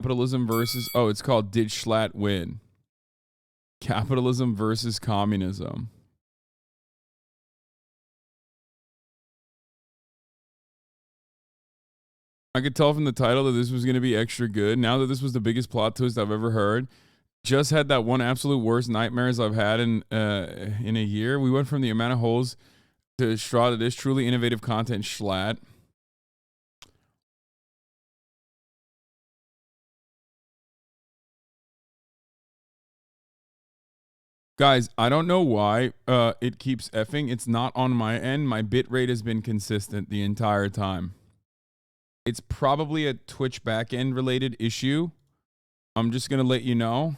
Capitalism versus, oh, it's called Did Schlatt Win? Capitalism versus Communism. I could tell from the title that this was going to be extra good. Now that this was the biggest plot twist I've ever heard. Just had that one absolute worst nightmares I've had in a year. We went from the amount of holes to straw to this truly innovative content, Schlatt. Guys, I don't know why it keeps effing. It's not on my end. My bit rate has been consistent the entire time. It's probably a Twitch backend related issue. I'm just going to let you know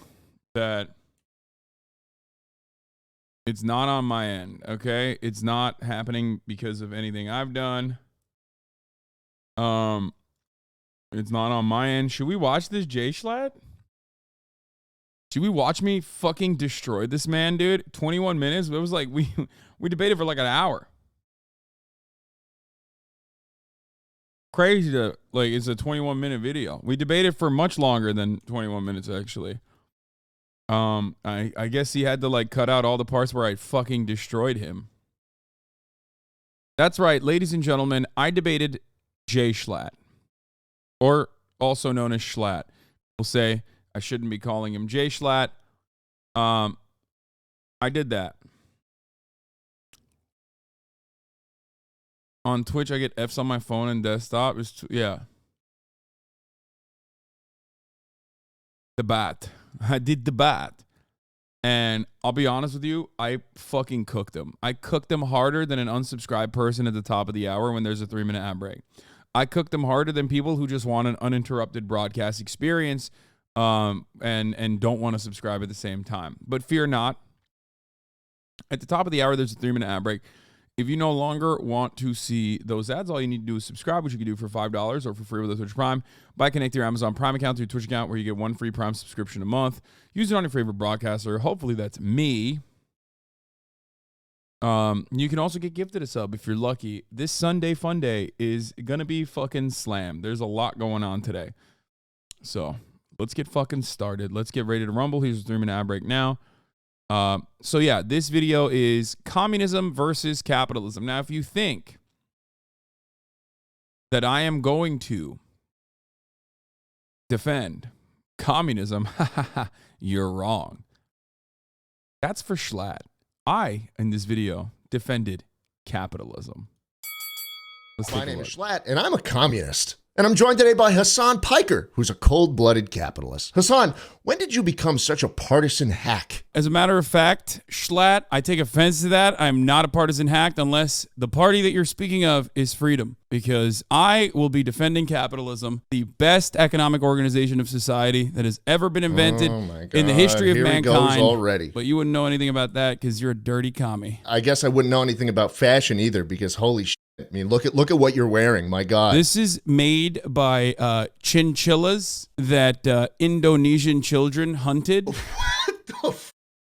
that it's not on my end, okay? It's not happening because of anything I've done. It's not on my end. Should we watch this J Schlatt? Should we watch me fucking destroy this man, dude? 21 minutes. It was like we debated for like an hour. Crazy to like it's a 21-minute video. We debated for much longer than 21 minutes actually. I guess he had to like cut out all the parts where I fucking destroyed him. That's right, ladies and gentlemen, I debated J Schlatt, or also known as Schlatt. We'll say I shouldn't be calling him J Schlatt. I did that. On Twitch, I get Fs on my phone and desktop. Yeah. The bat. I did the bat. And I'll be honest with you, I fucking cooked them. I cooked them harder than an unsubscribed person at the top of the hour when there's a 3-minute ad break. I cooked them harder than people who just want an uninterrupted broadcast experience and don't want to subscribe at the same time. But fear not. At the top of the hour, there's a 3-minute ad break. If you no longer want to see those ads, all you need to do is subscribe, which you can do for $5 or for free with a Twitch Prime by connecting your Amazon Prime account to your Twitch account, where you get 1 free Prime subscription a month. Use it on your favorite broadcaster. Hopefully that's me. You can also get gifted a sub if you're lucky. This Sunday Fun Day is going to be fucking slam. There's a lot going on today. So let's get fucking started. Let's get ready to rumble. Here's a 3-minute ad break now. So yeah, this video is communism versus capitalism. Now, if you think that I am going to defend communism, you're wrong. That's for Schlatt. I, in this video, defended capitalism. My name is Schlatt, and I'm a communist. And I'm joined today by HasanPiker, who's a cold-blooded capitalist. Hasan, when did you become such a partisan hack? As a matter of fact, Schlatt, I take offense to that. I'm not a partisan hack unless the party that you're speaking of is freedom, because I will be defending capitalism, the best economic organization of society that has ever been invented in the history of mankind. Here he goes already. But you wouldn't know anything about that because you're a dirty commie. I guess I wouldn't know anything about fashion either, because holy shit. I mean, look at what you're wearing. My God. This is made by chinchillas that Indonesian children hunted. What the f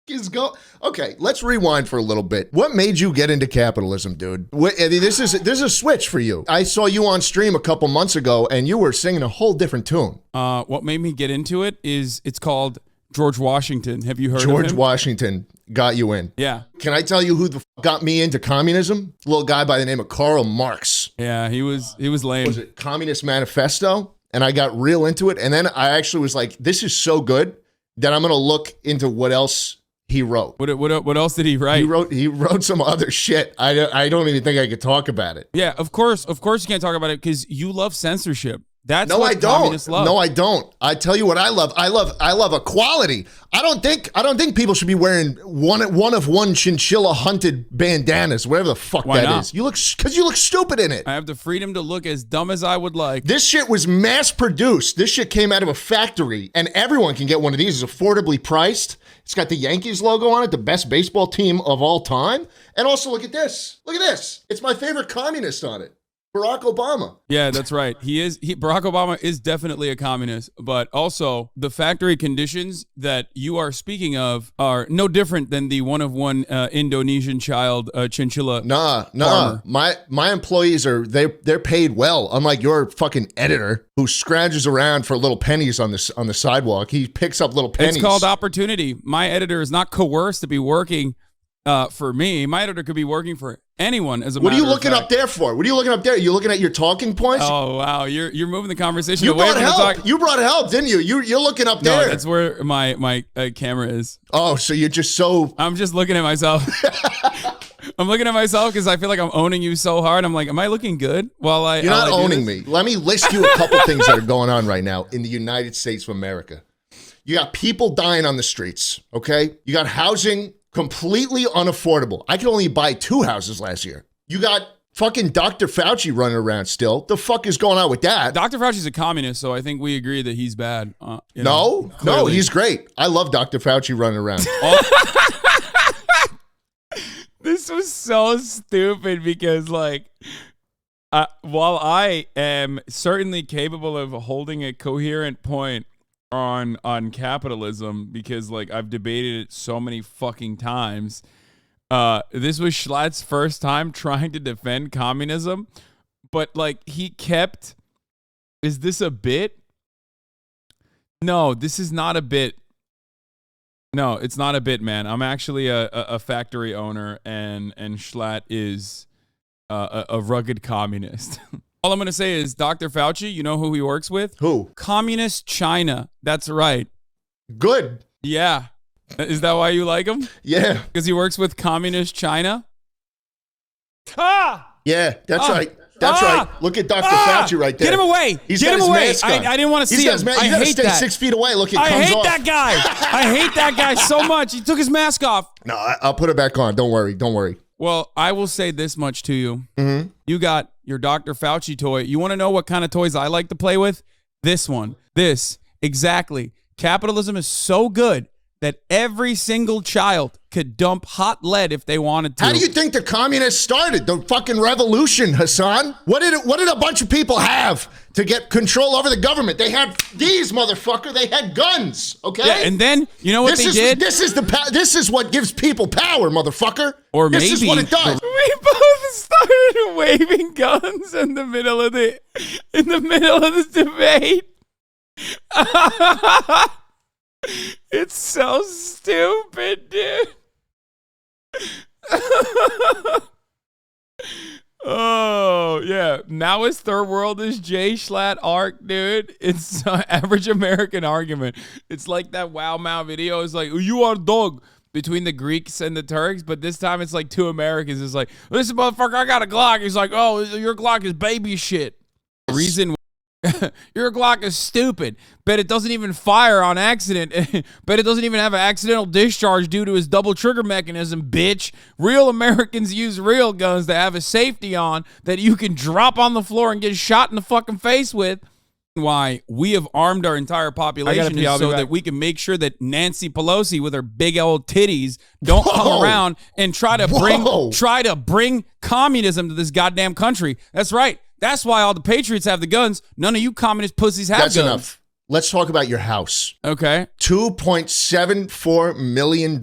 is going? Okay, let's rewind for a little bit. What made you get into capitalism, dude? This is a switch for you. I saw you on stream a couple months ago, and you were singing a whole different tune. What made me get into it is it's called George Washington. Have you heard of him? George Washington got you in. Yeah. Can I tell you who the f got me into communism? A little guy by the name of Karl Marx. Yeah, he was lame. Was it Communist Manifesto? And I got real into it. And then I actually was like, this is so good that I'm going to look into what else he wrote. What else did he write? He wrote some other shit. I don't even think I could talk about it. Yeah, of course you can't talk about it because you love censorship. That's no, what I don't. Communists love. No, I don't. I tell you what I love. I love equality. I don't think people should be wearing one of one chinchilla hunted bandanas, whatever the fuck Why that not? is. Because you look stupid in it. I have the freedom to look as dumb as I would like. This shit was mass produced. This shit came out of a factory, and everyone can get one of these. It's affordably priced. It's got the Yankees logo on it, the best baseball team of all time. And also, look at this. Look at this. It's my favorite communist on it. Barack Obama. Yeah, that's right. Barack Obama is definitely a communist, but also the factory conditions that you are speaking of are no different than the one-of-one Indonesian child chinchilla. Nah. farmer. My employees they're paid well. Unlike your fucking editor who scrounges around for little pennies on the sidewalk. He picks up little pennies. It's called opportunity. My editor is not coerced to be working for me. My editor could be working for anyone. As a what are you matter of looking fact. up there for? What are you looking up there? Are you looking at your talking points? Oh wow, you're moving the conversation you away brought from help. the talk. You brought help, didn't you? You're looking up there. No, that's where my camera is. Oh, so you're just so. I'm just looking at myself. I'm looking at myself because I feel like I'm owning you so hard. I'm like, am I looking good? You're not owning me. Let me list you a couple things that are going on right now in the United States of America. You got people dying on the streets, okay? You got housing completely unaffordable. I could only buy 2 houses last year. You got fucking Dr. Fauci running around still. The fuck is going on with that? Dr. Fauci's a communist, so I think we agree that he's bad. No, clearly. he's great. I love Dr. Fauci running around. This was so stupid because, like, while I am certainly capable of holding a coherent point on capitalism, because, like, I've debated it so many fucking times, this was Schlatt's first time trying to defend communism, but, like, he kept... Is this a bit? No, this is not a bit. No, it's not a bit, man. I'm actually a factory owner, and Schlatt is a rugged communist. All I'm going to say is Dr. Fauci, you know who he works with? Who? Communist China. That's right. Good. Yeah. Is that why you like him? Yeah. Because he works with Communist China? Ah! Yeah, that's right. That's right. Look at Dr. Fauci right there. Get him away. He's Get got him his away. mask on. I didn't want to see him. You I gotta hate stay that. 6 feet away. Look, it I comes hate off. that guy. I hate that guy so much. He took his mask off. No, I'll put it back on. Don't worry. Well, I will say this much to you. Mm-hmm. You got your Dr. Fauci toy. You want to know what kind of toys I like to play with? This one. This. Exactly. Capitalism is so good that every single child could dump hot lead if they wanted to. How do you think the communists started the fucking revolution, Hasan? What did a bunch of people have to get control over the government? They had these, motherfucker. They had guns, okay? Yeah, and then you know what they did? This is what gives people power, motherfucker. Or this maybe is what it does. we both started waving guns in the middle of the debate. It's so stupid, dude. Oh, yeah. Now his third world is Jay Schlatt arc, dude. It's average American argument. It's like that Wow Mao video. It's like, you are a dog between the Greeks and the Turks, but this time it's like 2 Americans. It's like, listen, motherfucker, I got a Glock. He's like, oh, your Glock is baby shit. Reason your Glock is stupid. Bet it doesn't even fire on accident. Bet it doesn't even have an accidental discharge due to his double trigger mechanism, bitch. Real Americans use real guns that have a safety on that you can drop on the floor and get shot in the fucking face with. Why we have armed our entire population is so that we can make sure that Nancy Pelosi with her big old titties don't come around and try to bring communism to this goddamn country. That's right. That's why all the patriots have the guns. None of you communist pussies have guns. That's enough. Let's talk about your house. Okay. $2.74 million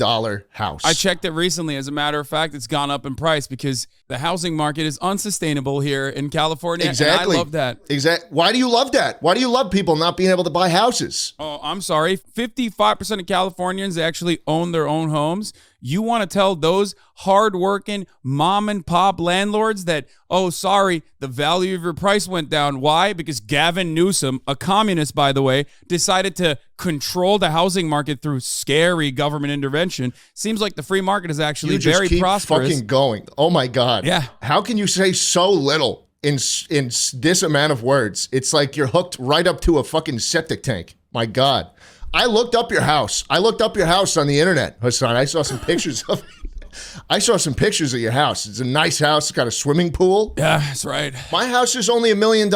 house. I checked it recently. As a matter of fact, it's gone up in price because the housing market is unsustainable here in California. Exactly. And I love that. Exactly. Why do you love that? Why do you love people not being able to buy houses? Oh, I'm sorry. 55% of Californians actually own their own homes. You want to tell those hardworking mom and pop landlords that, oh, sorry, the value of your price went down. Why? Because Gavin Newsom, a communist, by the way, decided to control the housing market through scary government intervention. Seems like the free market is actually very prosperous. Fucking going. Oh my God. Yeah. How can you say so little in this amount of words? It's like you're hooked right up to a fucking septic tank. My God. I looked up your house. I looked up your house on the internet, Hasan. I saw some pictures of it. I saw some pictures of your house. It's a nice house. It's got a swimming pool. Yeah, that's right. My house is only $1 million.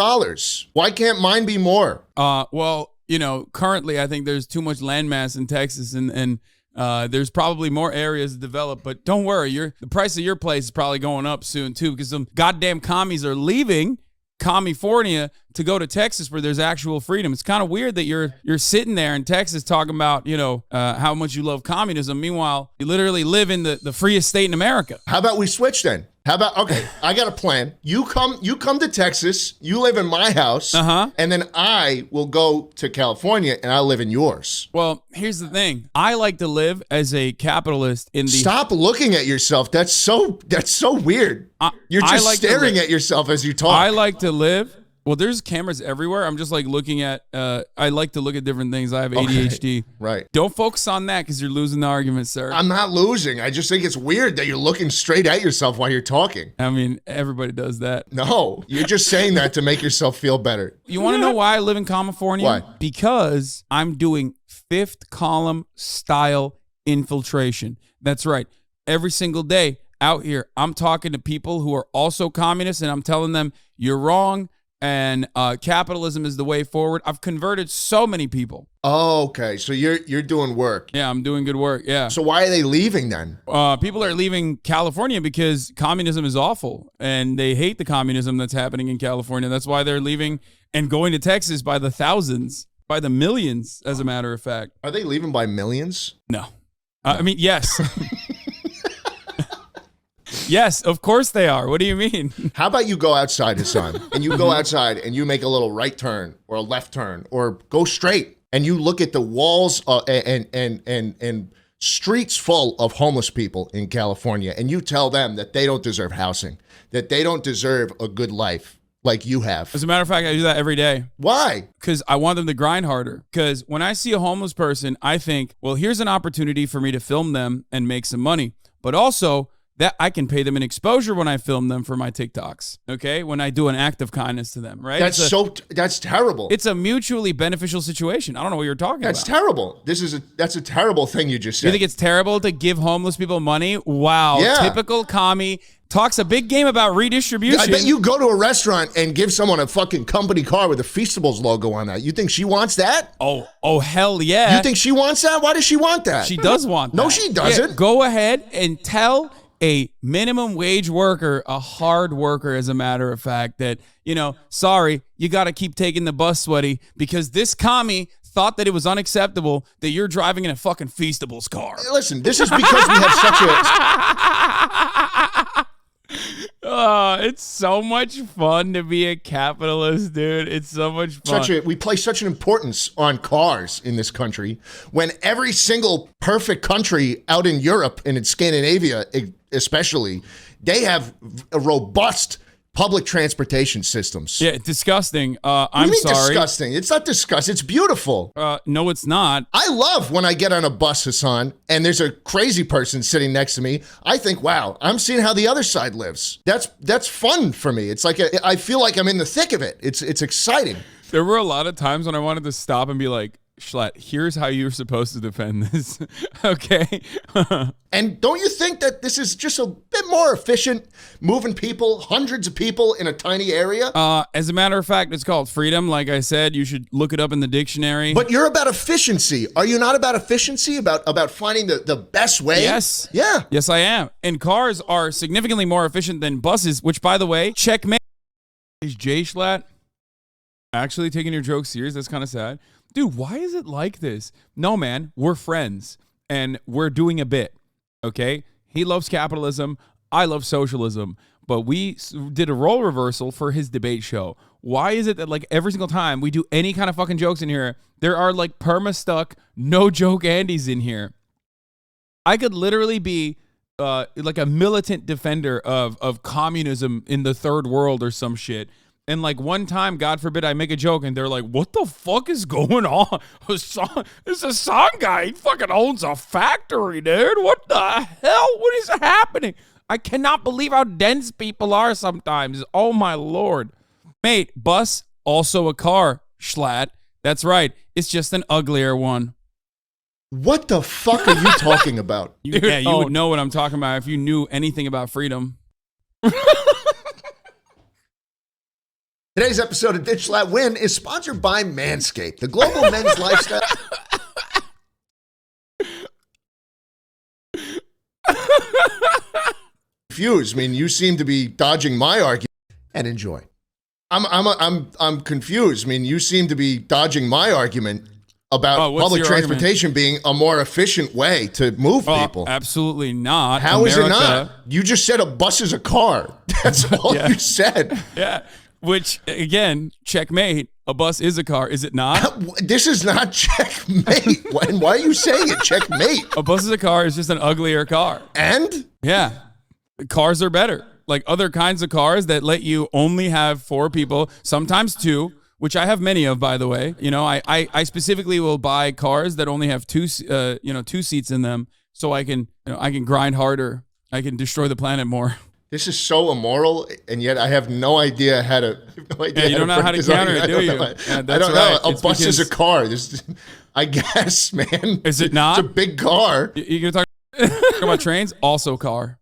Why can't mine be more? Well, you know, currently I think there's too much landmass in Texas and there's probably more areas to develop, but don't worry, the price of your place is probably going up soon too because some goddamn commies are leaving California to go to Texas where there's actual freedom. It's kind of weird that you're sitting there in Texas talking about, how much you love communism. Meanwhile, you literally live in the freest state in America. How about we switch then? Okay, I got a plan. You come to Texas, you live in my house, and then I will go to California and I'll live in yours. Well, here's the thing. I like to live as a capitalist in the... Stop looking at yourself. That's so weird. You're just staring at yourself as you talk. I like to live... Well, there's cameras everywhere. I'm just like looking at, I like to look at different things. I have ADHD. Okay. Right. Don't focus on that because you're losing the argument, sir. I'm not losing. I just think it's weird that you're looking straight at yourself while you're talking. I mean, everybody does that. No, you're just saying that to make yourself feel better. You want to know why I live in California? Why? Because I'm doing fifth column style infiltration. That's right. Every single day out here, I'm talking to people who are also communists and I'm telling them, you're wrong. And capitalism is the way forward. I've converted so many people. Oh, okay. So you're doing work. Yeah, I'm doing good work. Yeah. So why are they leaving then? People are leaving California because communism is awful, and they hate the communism that's happening in California. That's why they're leaving and going to Texas by the thousands, by the millions, as a matter of fact. Are they leaving by millions? No. I mean, yes. Yes, of course they are. What do you mean? How about you go outside, Hasan, and you go outside and you make a little right turn or a left turn or go straight and you look at the walls and streets full of homeless people in California and you tell them that they don't deserve housing, that they don't deserve a good life like you have. As a matter of fact, I do that every day. Why? Because I want them to grind harder. Because when I see a homeless person, I think, well, here's an opportunity for me to film them and make some money. But also, that I can pay them an exposure when I film them for my TikToks, okay? When I do an act of kindness to them, right? That's terrible. It's a mutually beneficial situation. I don't know what you're talking about. That's terrible. That's a terrible thing you just said. You think it's terrible to give homeless people money? Wow. Yeah. Typical commie. Talks a big game about redistribution. I bet you go to a restaurant and give someone a fucking company car with a Feastables logo on that. You think she wants that? Oh, hell yeah. You think she wants that? Why does she want that? She does want that. No, she doesn't. Yeah, go ahead and tell a minimum wage worker, a hard worker, as a matter of fact, that, sorry, you got to keep taking the bus, sweaty, because this commie thought that it was unacceptable that you're driving in a fucking Feastables car. Listen, this is because we have such a... it's so much fun to be a capitalist, dude. It's so much fun. We place such an importance on cars in this country when every single perfect country out in Europe and in Scandinavia especially, they have a robust public transportation systems. Yeah, disgusting. I'm sorry. Disgusting. It's not disgusting. It's beautiful. No, it's not. I love when I get on a bus, Hasan, and there's a crazy person sitting next to me. I think, wow, I'm seeing how the other side lives. That's fun for me. It's like I feel like I'm in the thick of it. It's exciting. There were a lot of times when I wanted to stop and be like, Schlatt, here's how you're supposed to defend this. Okay. And don't you think that this is just a bit more efficient, moving people, hundreds of people in a tiny area? As a matter of fact, it's called freedom. Like I said, you should look it up in the dictionary. But you're about efficiency. Are you not about efficiency? About finding the best way? Yes. Yeah. Yes, I am. And cars are significantly more efficient than buses, which, by the way, checkmate. Is Jay Schlatt actually taking your joke serious? That's kind of sad. Dude, why is it like this? No, man, we're friends and we're doing a bit, okay? He loves capitalism. I love socialism. But we did a role reversal for his debate show. Why is it that like every single time we do any kind of fucking jokes in here, there are like perma-stuck, no joke Andys in here? I could literally be like a militant defender of communism in the third world or some shit. And like one time, God forbid, I make a joke and they're like, what the fuck is going on? It's a song guy. He fucking owns a factory, dude. What the hell? What is happening? I cannot believe how dense people are sometimes. Oh my Lord. Mate, bus, also a car, Schlatt. That's right. It's just an uglier one. What the fuck are you talking about? You would know what I'm talking about if you knew anything about freedom. Today's episode of Ditch Schlatt Win is sponsored by Manscaped, the global men's lifestyle. Confused. I mean, you seem to be dodging my argument. And enjoy. I'm confused. I mean, you seem to be dodging my argument about public transportation being a more efficient way to move people. Absolutely not. How is it not? You just said a bus is a car. That's all you said. Yeah. Which, again, checkmate. A bus is a car, is it not? This is not checkmate. Why are you saying it checkmate? A bus is a car is just an uglier car. And? Yeah. Cars are better. Like other kinds of cars that let you only have 4 people, sometimes 2, which I have many of, by the way. You know, I specifically will buy cars that only have 2 seats in them, so I can grind harder. I can destroy the planet more. This is so immoral, and yet I have no idea how to. You don't know how to counter it, do you? I don't know. A bus is a car. I guess, man. Is it not? It's a big car. You're going to talk about trains? Also car.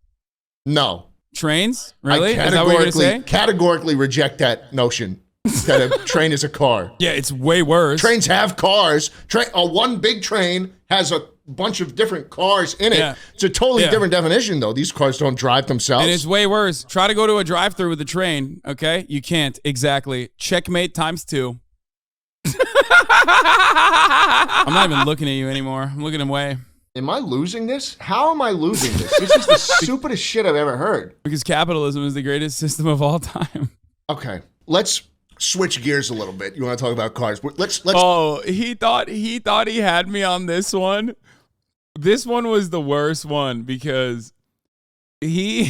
No. Trains? Really? I is that what you're going to say? Categorically reject that notion that a train is a car. Yeah, it's way worse. Trains have cars. One big train has a bunch of different cars in it. Yeah. It's a totally different definition, though. These cars don't drive themselves. And it's way worse. Try to go to a drive-thru with a train, okay? You can't. Exactly. Checkmate times 2. I'm not even looking at you anymore. I'm looking away. Am I losing this? How am I losing this? This is the stupidest shit I've ever heard. Because capitalism is the greatest system of all time. Okay, let's switch gears a little bit. You want to talk about cars? Let's. Oh, he thought he had me on this one. This one was the worst one because he.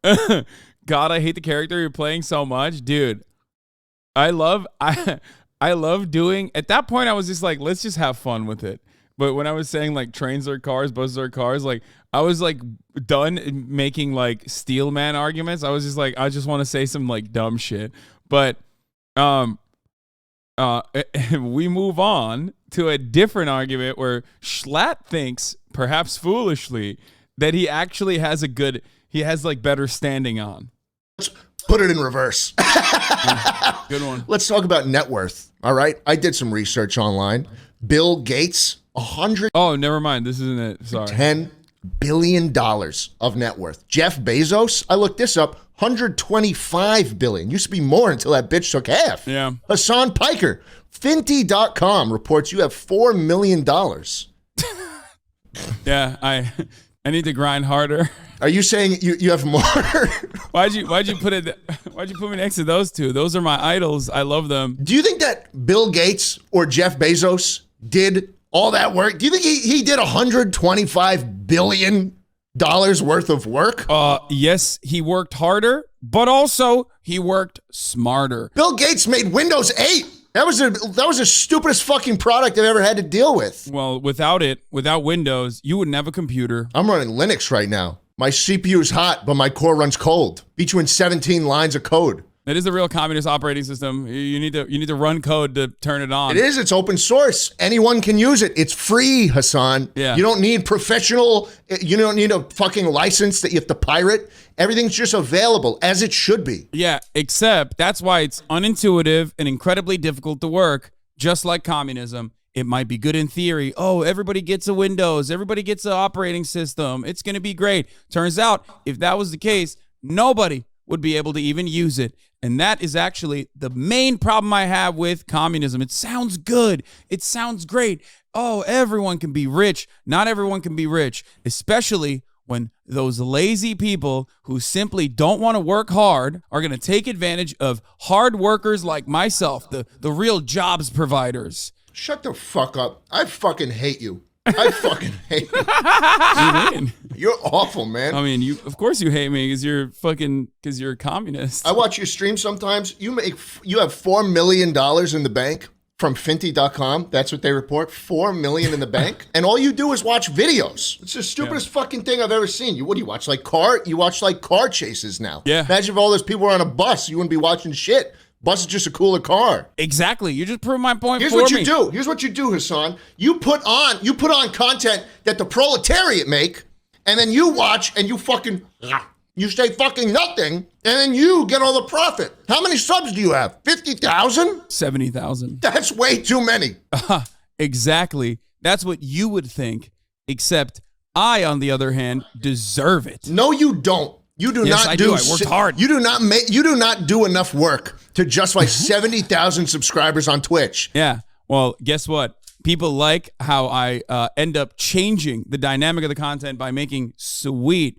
God, I hate the character you're playing so much, dude. I love doing. At that point, I was just like, let's just have fun with it. But when I was saying like trains are cars, buses are cars, like I was like done making like steel man arguments. I was just like, I just want to say some like dumb shit. But we move on to a different argument where Schlatt thinks, perhaps foolishly, that he actually has like better standing on. Let's put it in reverse. Good one. Let's talk about net worth. All right. I did some research online. Bill Gates, Oh, never mind. This isn't it. Sorry. $10 billion of net worth. Jeff Bezos, I looked this up, $125 billion. Used to be more until that bitch took half. Yeah. HasanPiker, Finty.com reports you have $4 million. Yeah, I need to grind harder. Are you saying you have more? Why'd you put me next to those two? Those are my idols. I love them. Do you think that Bill Gates or Jeff Bezos did all that work? Do you think he did $125 billion worth of work? Yes, he worked harder, but also he worked smarter. Bill Gates made Windows 8. That was the stupidest fucking product I've ever had to deal with. Well, without Windows, you wouldn't have a computer. I'm running Linux right now. My CPU's hot, but my core runs cold. Between 17 lines of code. It is the real communist operating system. You need to run code to turn it on. It is. It's open source. Anyone can use it. It's free, Hasan. Yeah. You don't need professional. You don't need a fucking license that you have to pirate. Everything's just available as it should be. Yeah, except that's why it's unintuitive and incredibly difficult to work, just like communism. It might be good in theory. Oh, everybody gets a Windows. Everybody gets an operating system. It's going to be great. Turns out, if that was the case, nobody would be able to even use it. And that is actually the main problem I have with communism. It sounds good. It sounds great. Oh, everyone can be rich. Not everyone can be rich, especially when those lazy people who simply don't want to work hard are going to take advantage of hard workers like myself, the real jobs providers. Shut the fuck up. I fucking hate you. I fucking hate you. What do you mean? You're awful, man. I mean, of course you hate me because you're a communist. I watch your stream sometimes. You have $4 million in the bank from Finty.com. That's what they report. $4 million in the bank. And all you do is watch videos. It's the stupidest fucking thing I've ever seen. What do you watch? You watch car chases now. Yeah. Imagine if all those people were on a bus. You wouldn't be watching shit. Bus is just a cooler car. Exactly. You just proved my point. Here's what you do, Hasan. You put on content that the proletariat make, and then you watch and you say fucking nothing, and then you get all the profit. How many subs do you have? 50,000? 70,000. That's way too many. Exactly. That's what you would think, except I, on the other hand, deserve it. No, you don't. You do Yes, not I do. do. I worked hard. You do not do enough work to justify 70,000 subscribers on Twitch. Yeah. Well, guess what? People like how I end up changing the dynamic of the content by making sweet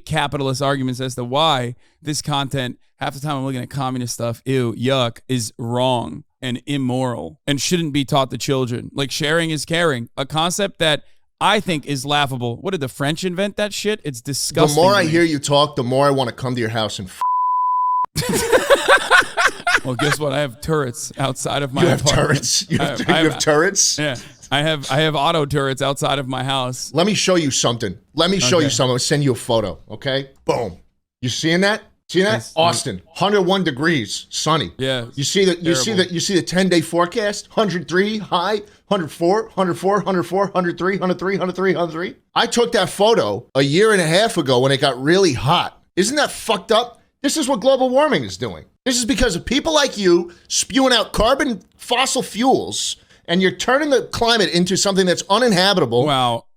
capitalist arguments as to why this content, half the time I'm looking at communist stuff, ew, yuck, is wrong and immoral and shouldn't be taught to children. Like sharing is caring, a concept that I think is laughable. What did the French invent that shit? It's disgusting. The more I hear you talk, the more I want to come to your house and Well, guess what? I have turrets outside of my You have apartment. turrets? You have turrets? Yeah. I have auto turrets outside of my house. Let me show you something. Let me show you something. I'll send you a photo, okay? Boom. You seeing that? See that? Yes. Austin, 101 degrees, sunny. Yeah. You see the 10-day forecast? 103 high, 104, 104, 104, 103, 103, 103, 103. I took that photo a year and a half ago when it got really hot. Isn't that fucked up? This is what global warming is doing. This is because of people like you spewing out carbon fossil fuels, and you're turning the climate into something that's uninhabitable. Well,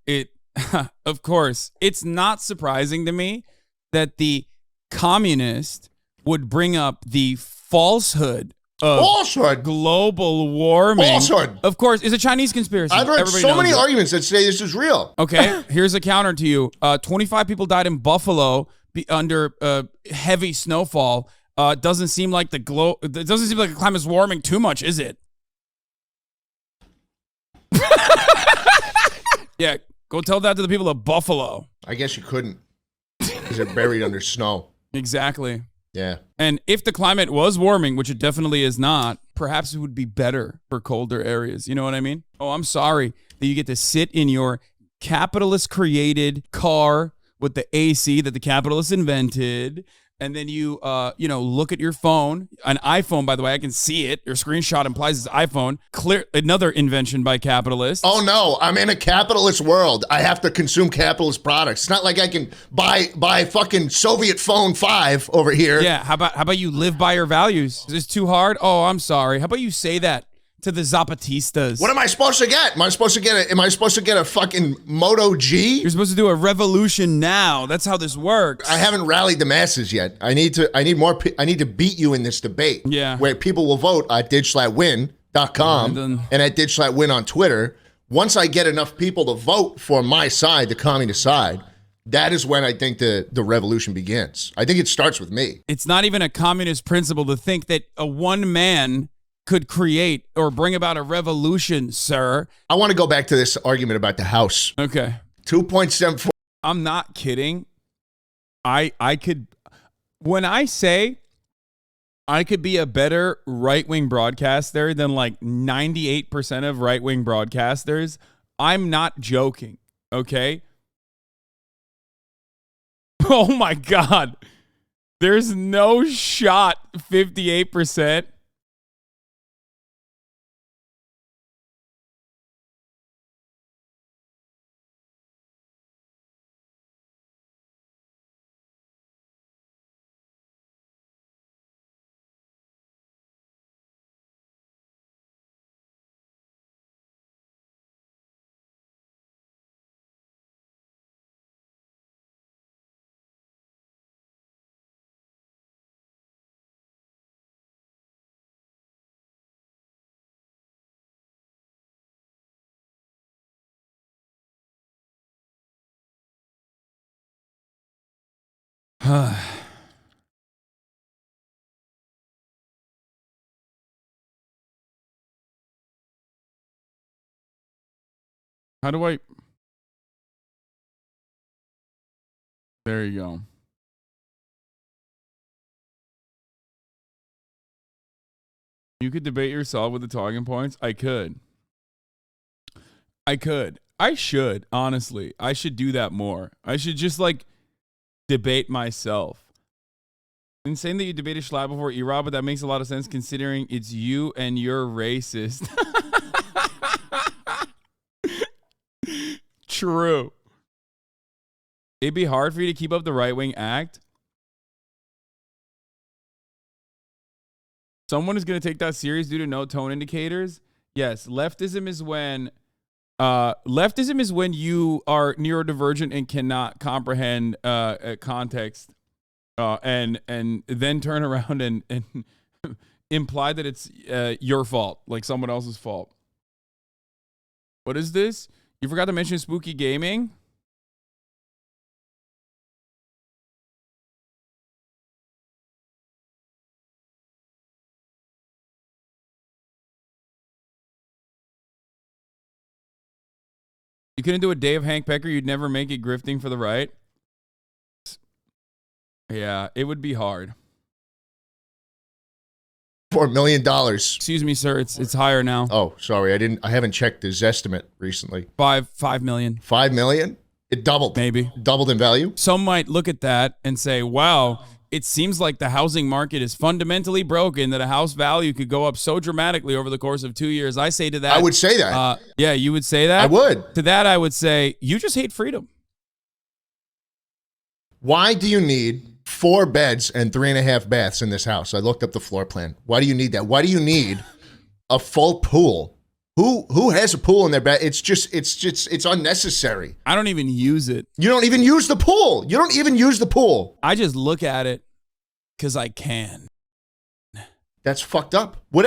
of course, it's not surprising to me that the communist would bring up the falsehood of global warming. Falsehood. Of course, it's a Chinese conspiracy. I've heard so many arguments that say this is real. Okay, here's a counter to you. 25 people died in Buffalo under heavy snowfall. Doesn't seem like the climate's warming too much, is it? Yeah, go tell that to the people of Buffalo. I guess you couldn't, because they're buried under snow. Exactly. Yeah. And if the climate was warming, which it definitely is not, perhaps it would be better for colder areas. You know what I mean? Oh, I'm sorry that you get to sit in your capitalist-created car with the AC that the capitalists invented, and then you look at your phone, an iPhone, by the way, I can see it. Your screenshot implies it's iPhone. Clear, another invention by capitalists. Oh no, I'm in a capitalist world. I have to consume capitalist products. It's not like I can buy fucking Soviet phone 5 over here. Yeah, how about you live by your values? Is this too hard? Oh, I'm sorry. How about you say that to the Zapatistas? What am I supposed to get? Am I supposed to get a fucking Moto G? You're supposed to do a revolution now. That's how this works. I haven't rallied the masses yet. I need to beat you in this debate. Yeah. Where people will vote at DidSchlattWin.com and at DidSchlattWin on Twitter. Once I get enough people to vote for my side, the communist side, that is when I think the revolution begins. I think it starts with me. It's not even a communist principle to think that a one man could create or bring about a revolution, sir. I want to go back to this argument about the House. Okay. 2.74. I'm not kidding. I could, when I say I could be a better right-wing broadcaster than like 98% of right-wing broadcasters, I'm not joking, okay? Oh my God. There's no shot 58%. How do I? There you go. You could debate yourself with the talking points. I could. I should, honestly. I should do that more. I should just like debate myself. Insane that you debated Schlatt before E-Rob, but that makes a lot of sense considering it's you and you're racist. True. It'd be hard for you to keep up the right-wing act. Someone is going to take that serious due to no tone indicators. Yes, leftism is when Leftism is when you are neurodivergent and cannot comprehend context, and then turn around and imply that it's your fault, like someone else's fault. What is this? You forgot to mention spooky gaming? You couldn't do a day of Hank Piker, you'd never make it grifting for the right? Yeah, it would be hard. $4 million. Excuse me, sir. It's higher now. Oh, sorry. I haven't checked his estimate recently. 5 million. 5 million? It doubled. Maybe. Doubled in value? Some might look at that and say, wow, it seems like the housing market is fundamentally broken, that a house value could go up so dramatically over the course of 2 years. I say to that. I would say that. Yeah, you would say that? I would. To that, I would say, you just hate freedom. Why do you need 4 beds and 3.5 baths in this house? I looked up the floor plan. Why do you need that? Why do you need a full pool? Who has a pool in their bed? It's unnecessary. I don't even use it. You don't even use the pool. You don't even use the pool. I just look at it because I can. That's fucked up. What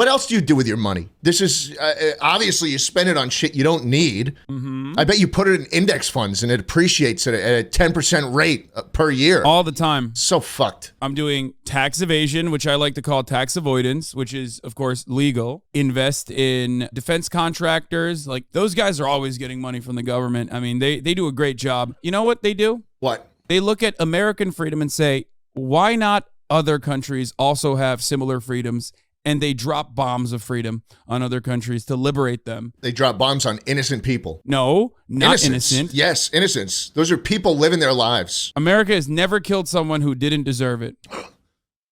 else do you do with your money? This is obviously you spend it on shit you don't need. Mm-hmm. I bet you put it in index funds and it appreciates at a 10% rate per year. All the time. So fucked. I'm doing tax evasion, which I like to call tax avoidance, which is, of course, legal. Invest in defense contractors. Like, those guys are always getting money from the government. I mean, they do a great job. You know what they do? What? They look at American freedom and say, why not other countries also have similar freedoms? And they drop bombs of freedom on other countries to liberate them. They drop bombs on innocent people. No, not innocent. Yes, innocents. Those are people living their lives. America has never killed someone who didn't deserve it.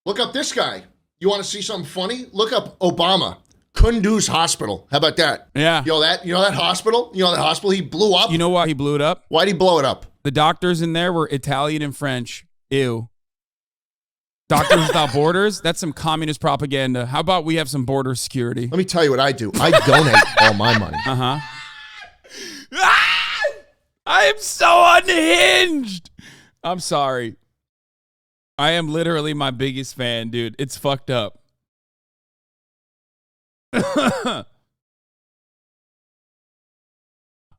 Look up this guy. You want to see something funny? Look up Obama. Kunduz Hospital. How about that? Yeah. You know that hospital? You know that hospital he blew up? You know why he blew it up? Why'd he blow it up? The doctors in there were Italian and French. Ew. Doctors Without Borders, that's some communist propaganda. How about we have some border security? Let me tell you what I do. I donate all my money. Uh-huh. I am so unhinged. I'm sorry. I am literally my biggest fan, dude. It's fucked up.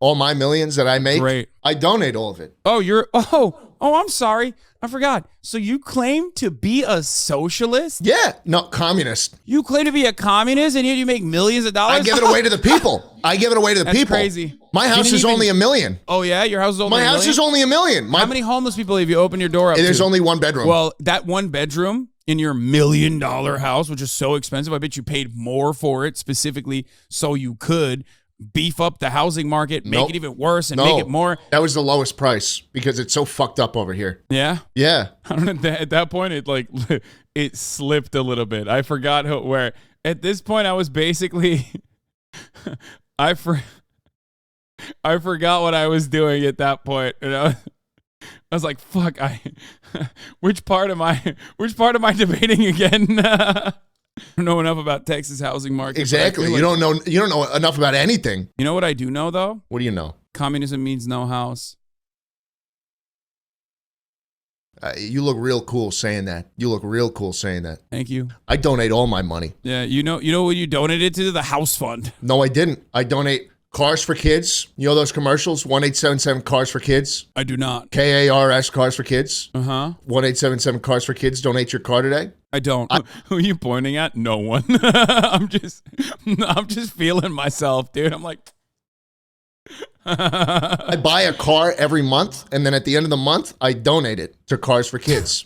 All my millions that I make, great. I donate all of it. Oh, I'm sorry. I forgot. So you claim to be a socialist? Yeah, no, communist. You claim to be a communist and yet you make millions of dollars? I give it away to the people. That's people. Crazy. My house is only $1 million. Oh yeah, your house is only $1 million? My house is only $1 million. How many homeless people have you opened your door up to? There's only 1 bedroom. Well, that 1 bedroom in your $1 million house, which is so expensive, I bet you paid more for it specifically so you could beef up the housing market, make it even worse, and make it more. That was the lowest price because it's so fucked up over here. Yeah? Yeah. I don't know, at that point, it slipped a little bit. I forgot where. At this point, I was basically, I forgot what I was doing at that point. You know? I was like, fuck, which part am I debating again? I don't know enough about Texas housing market. Exactly. You don't know enough about anything. You know what I do know, though? What do you know? Communism means no house. You look real cool saying that. Thank you. I donate all my money. Yeah, you know what you donated to? The house fund. No, I didn't. I donate Cars for Kids. You know those commercials? 1-877 Cars for Kids. I do not. KARS Cars for Kids. 1-877 Cars for Kids. Donate your car today. I don't. Who are you pointing at? No one. I'm just feeling myself, dude. I'm like, I buy a car every month, and then at the end of the month, I donate it to Cars for Kids.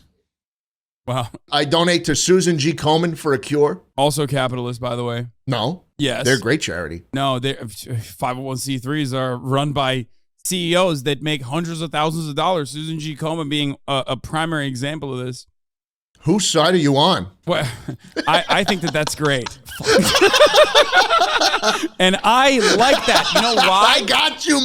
Wow. I donate to Susan G. Komen for a cure. Also capitalist, by the way. No. Yes. They're a great charity. No, 501c3s are run by CEOs that make hundreds of thousands of dollars. Susan G. Komen being a primary example of this. Whose side are you on? Well, I think that's great. And I like that. You know why? I got you,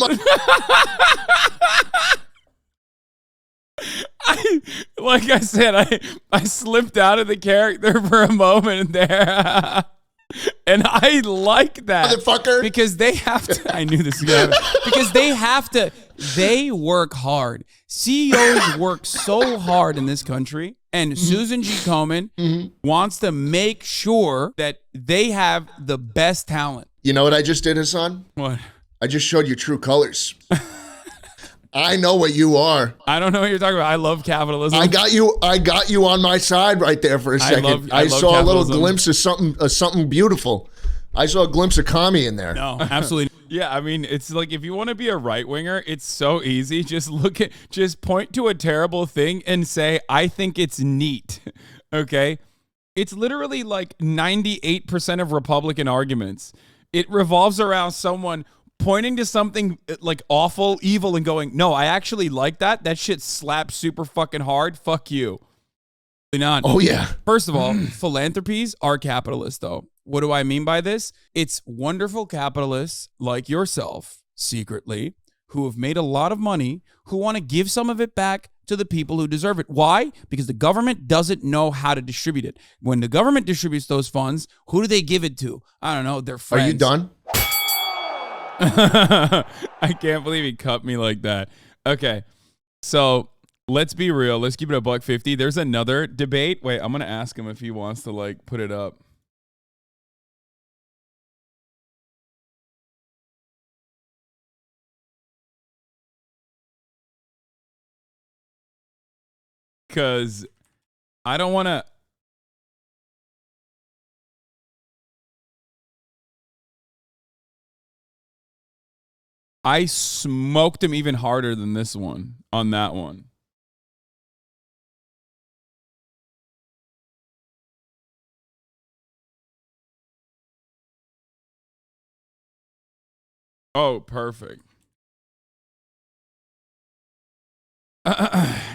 like I said, I slipped out of the character for a moment there. And I like that. Motherfucker. Because they have to. I knew this was going to happen. Because they have to. They work hard. CEOs work so hard in this country. And Susan G. Komen wants to make sure that they have the best talent. You know what I just did, Hasan? What? I just showed you true colors. I know what you are. I don't know what you're talking about. I love capitalism. I got you on my side right there for a second. I saw capitalism. A little glimpse of something beautiful. I saw a glimpse of commie in there. No, absolutely. Yeah, I mean, it's like if you want to be a right winger, it's so easy. Just point to a terrible thing and say, I think it's neat. Okay? It's literally like 98% of Republican arguments. It revolves around someone pointing to something like awful, evil, and going, no, I actually like that. That shit slaps super fucking hard. Fuck you. Not. Oh, yeah. First of all, philanthropies are capitalist, though. What do I mean by this? It's wonderful capitalists like yourself, secretly, who have made a lot of money, who want to give some of it back to the people who deserve it. Why? Because the government doesn't know how to distribute it. When the government distributes those funds, who do they give it to? I don't know. Their friends. Are you done? I can't believe he cut me like that. Okay, so let's be real. Let's keep it a $1.50. There's another debate. Wait, I'm gonna ask him if he wants to like put it up. Because I don't want to. I smoked him even harder than this one on that one. Oh, perfect.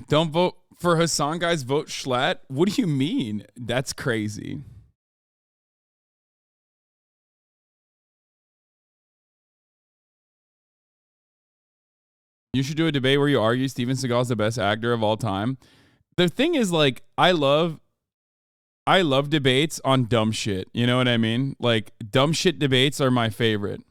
Don't vote for Hasan, guys. Vote Schlatt. What do you mean? That's crazy. You should do a debate where you argue Steven Seagal is the best actor of all time. The thing is, like, I love debates on dumb shit. You know what I mean? Like, dumb shit debates are my favorite.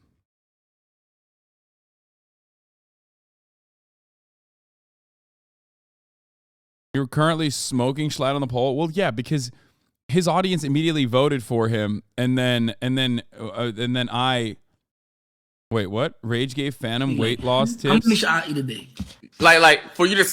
You're currently smoking Schlatt on the poll? Well, yeah, because his audience immediately voted for him, and then I. Wait, what? Rage gave Phantom weight loss tips? Like for you to